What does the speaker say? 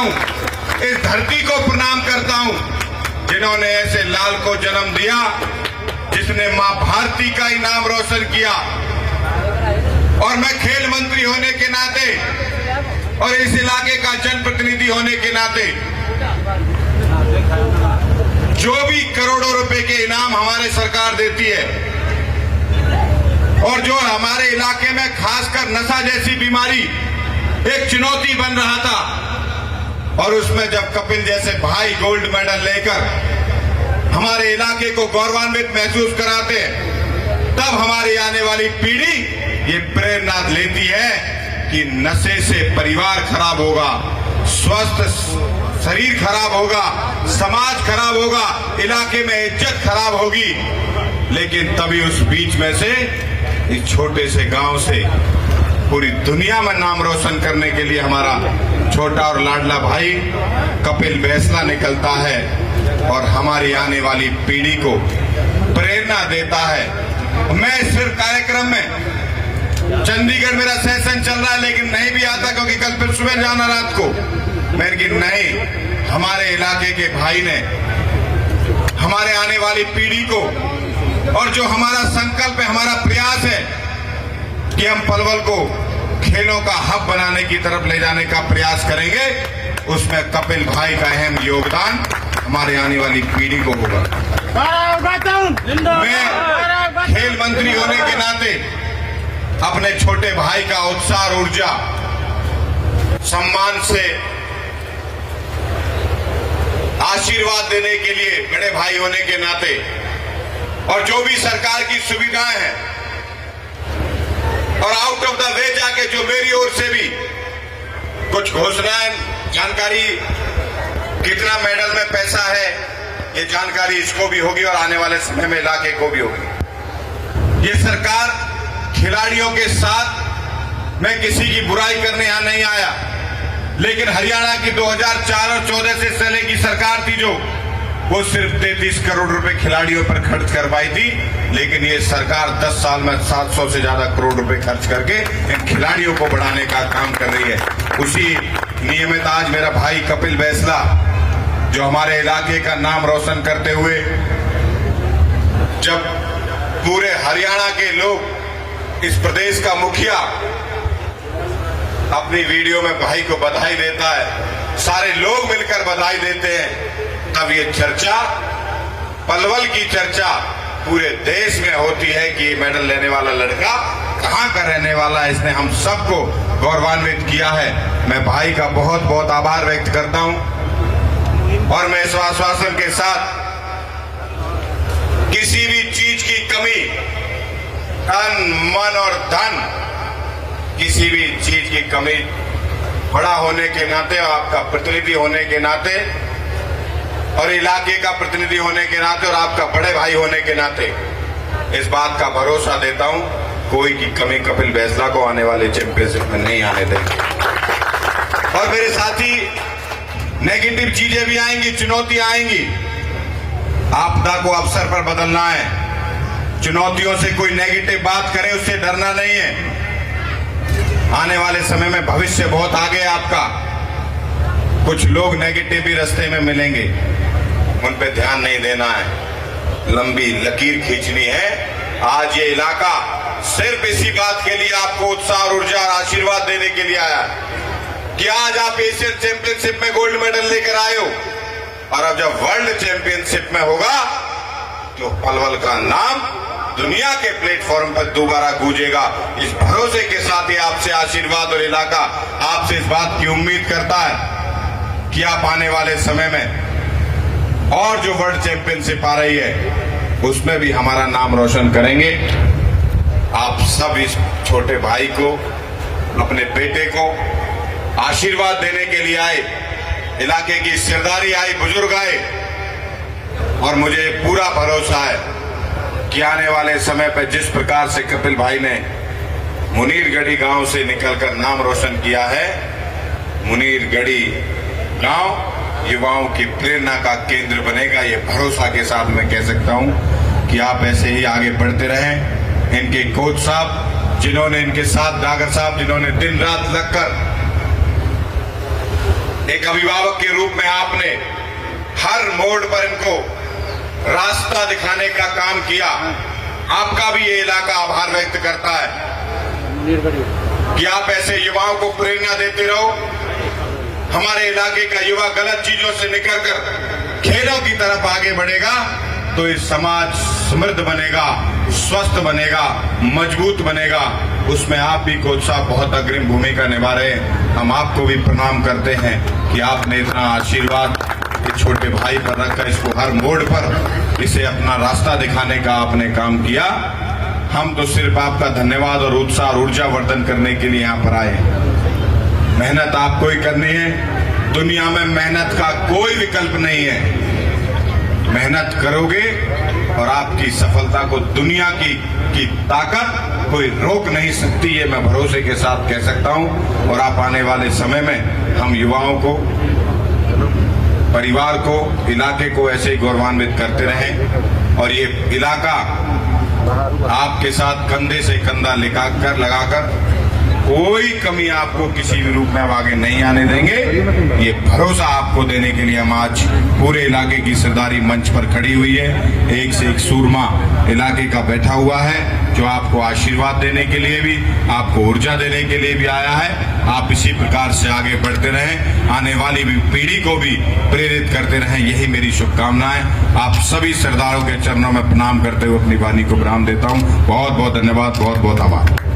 हूं, इस धरती को प्रणाम करता हूं जिन्होंने ऐसे लाल को जन्म दिया जिसने मां भारती का ही नाम रोशन किया। और मैं खेल मंत्री होने के नाते और इस इलाके का जनप्रतिनिधि होने के नाते जो भी करोड़ों रुपए के इनाम हमारे सरकार देती है और जो हमारे इलाके में खासकर नशा जैसी बीमारी एक चुनौती बन रहा था, और उसमें जब कपिल जैसे भाई गोल्ड मेडल लेकर हमारे इलाके को गौरवान्वित महसूस कराते हैं, तब हमारी आने वाली पीढ़ी ये प्रेरणा लेती है कि नशे से परिवार खराब होगा, स्वस्थ शरीर खराब होगा, समाज खराब होगा, इलाके में इज्जत खराब होगी। लेकिन तभी उस बीच में से इस छोटे से गांव से पूरी दुनिया में नाम रोशन करने के लिए हमारा छोटा और लाडला भाई कपिल बैसला निकलता है और हमारी आने वाली पीढ़ी को प्रेरणा देता है। मैं सिर्फ कार्यक्रम में चंडीगढ़ मेरा सेशन चल रहा है लेकिन नहीं भी आता क्योंकि कल फिर सुबह जाना रात को, लेकिन नहीं, हमारे इलाके के भाई ने हमारे आने वाली पीढ़ी को, और जो हमारा संकल्प है, हमारा प्रयास है कि हम पलवल को खेलों का हब बनाने की तरफ ले जाने का प्रयास करेंगे, उसमें कपिल भाई का अहम योगदान हमारे आने वाली पीढ़ी को होगा। मैं खेल मंत्री होने के नाते अपने छोटे भाई का उत्साह और ऊर्जा सम्मान से आशीर्वाद देने के लिए बड़े भाई होने के नाते और जो भी सरकार की सुविधाएं हैं और आउट ऑफ द वे जाके जो मेरी ओर से भी कुछ घोषणाएं, जानकारी कितना मेडल में पैसा है, ये जानकारी इसको भी होगी और आने वाले समय में इलाके को भी होगी। ये सरकार खिलाड़ियों के साथ, मैं किसी की बुराई करने यहां नहीं आया, लेकिन हरियाणा की 2004 और 14 से पहले की सरकार थी जो वो सिर्फ 33 करोड़ रुपए खिलाड़ियों पर खर्च करवाई थी, लेकिन ये सरकार 10 साल में 700 से ज्यादा करोड़ रुपए खर्च करके इन खिलाड़ियों को बढ़ाने का काम कर रही है। उसी नियमित आज मेरा भाई कपिल बैसला जो हमारे इलाके का नाम रोशन करते हुए, जब पूरे हरियाणा के लोग, इस प्रदेश का मुखिया अपनी वीडियो में भाई को बधाई देता है, सारे लोग मिलकर बधाई देते हैं, तब ये चर्चा, पलवल की चर्चा पूरे देश में होती है कि ये मेडल लेने वाला लड़का कहां का रहने वाला है, इसने हम सबको गौरवान्वित किया है। मैं भाई का बहुत बहुत आभार व्यक्त करता हूं और मैं इस आश्वासन के साथ किसी भी चीज की कमी, तन मन और धन, किसी भी चीज की कमी, बड़ा होने के नाते, आपका प्रतिनिधि होने के नाते और इलाके का प्रतिनिधि होने के नाते और आपका बड़े भाई होने के नाते इस बात का भरोसा देता हूं, कोई की कमी कपिल बैसला को आने वाले चैंपियनशिप में नहीं आने देंगे। और मेरे साथी, नेगेटिव चीजें भी आएंगी, चुनौतियां आएंगी, आपदा को अवसर पर बदलना है। चुनौतियों से कोई नेगेटिव बात करे उससे डरना नहीं है। आने वाले समय में भविष्य बहुत आगे है आपका, कुछ लोग नेगेटिव भी रास्ते में मिलेंगे, उन पे ध्यान नहीं देना है, लंबी लकीर खींचनी है। आज ये इलाका सिर्फ इसी बात के लिए आपको उत्साह और ऊर्जा और आशीर्वाद देने के लिए आया कि आज आप एशियन चैंपियनशिप में गोल्ड मेडल लेकर आए हो, और अब जब वर्ल्ड चैंपियनशिप में होगा तो पलवल का नाम दुनिया के प्लेटफॉर्म पर दोबारा गूंजेगा। इस भरोसे के साथ ही आपसे आशीर्वाद और इलाका आपसे इस बात की उम्मीद करता है कि आप आने वाले समय में और जो वर्ल्ड चैंपियनशिप आ रही है उसमें भी हमारा नाम रोशन करेंगे। आप सब इस छोटे भाई को, अपने बेटे को आशीर्वाद देने के लिए आए, इलाके की सरदारी आई, बुजुर्ग आए, और मुझे पूरा भरोसा है कि आने वाले समय पर जिस प्रकार से कपिल भाई ने मुनीरगढ़ी गांव से निकलकर नाम रोशन किया है, मुनीरगढ़ी गांव युवाओं की प्रेरणा का केंद्र बनेगा। ये भरोसा के साथ मैं कह सकता हूं कि आप ऐसे ही आगे बढ़ते रहें। इनके कोच साहब जिन्होंने, इनके साथ डागर साहब जिन्होंने दिन रात लगकर एक अभिभावक के रूप में आपने हर मोड़ पर इनको रास्ता दिखाने का काम किया। आपका भी ये इलाका आभार व्यक्त करता है कि आप ऐसे युवाओं को प्रेरणा देते रहो। हमारे इलाके का युवा गलत चीजों से निकलकर खेलों की तरफ आगे बढ़ेगा तो इस समाज समृद्ध बनेगा, स्वस्थ बनेगा, मजबूत बनेगा। उसमें आप भी कोच साहब बहुत अग्रिम भूमिका निभा रहे हैं। हम आपको भी प्रणाम करते हैं कि आपने इतना आशीर्वाद इस छोटे भाई पर रखकर इसको हर मोड़ पर इसे अपना रास्ता दिखाने का आपने काम किया। हम तो सिर्फ आपका धन्यवाद और उत्साह और ऊर्जा वर्धन करने के लिए यहाँ पर आए हैं। मेहनत आपको ही करनी है। दुनिया में मेहनत का कोई विकल्प नहीं है। मेहनत करोगे और आपकी सफलता को दुनिया की ताकत कोई रोक नहीं सकती। ये मैं भरोसे के साथ कह सकता हूं। और आप आने वाले समय में हम युवाओं को, परिवार को, इलाके को ऐसे ही गौरवान्वित करते रहें और ये इलाका आपके साथ कंधे से कंधा लगाकर कोई कमी आपको किसी भी रूप में हम आगे नहीं आने देंगे। ये भरोसा आपको देने के लिए हम आज पूरे इलाके की सरदारी मंच पर खड़ी हुई है। एक से एक सूरमा इलाके का बैठा हुआ है जो आपको आशीर्वाद देने के लिए भी, आपको ऊर्जा देने के लिए भी आया है। आप इसी प्रकार से आगे बढ़ते रहें, आने वाली भी पीढ़ी को भी प्रेरित करते रहें, यही मेरी शुभकामनाएं। आप सभी सरदारों के चरणों में प्रणाम करते हुए अपनी वाणी को विराम देता हूं। बहुत बहुत धन्यवाद, बहुत बहुत आभार।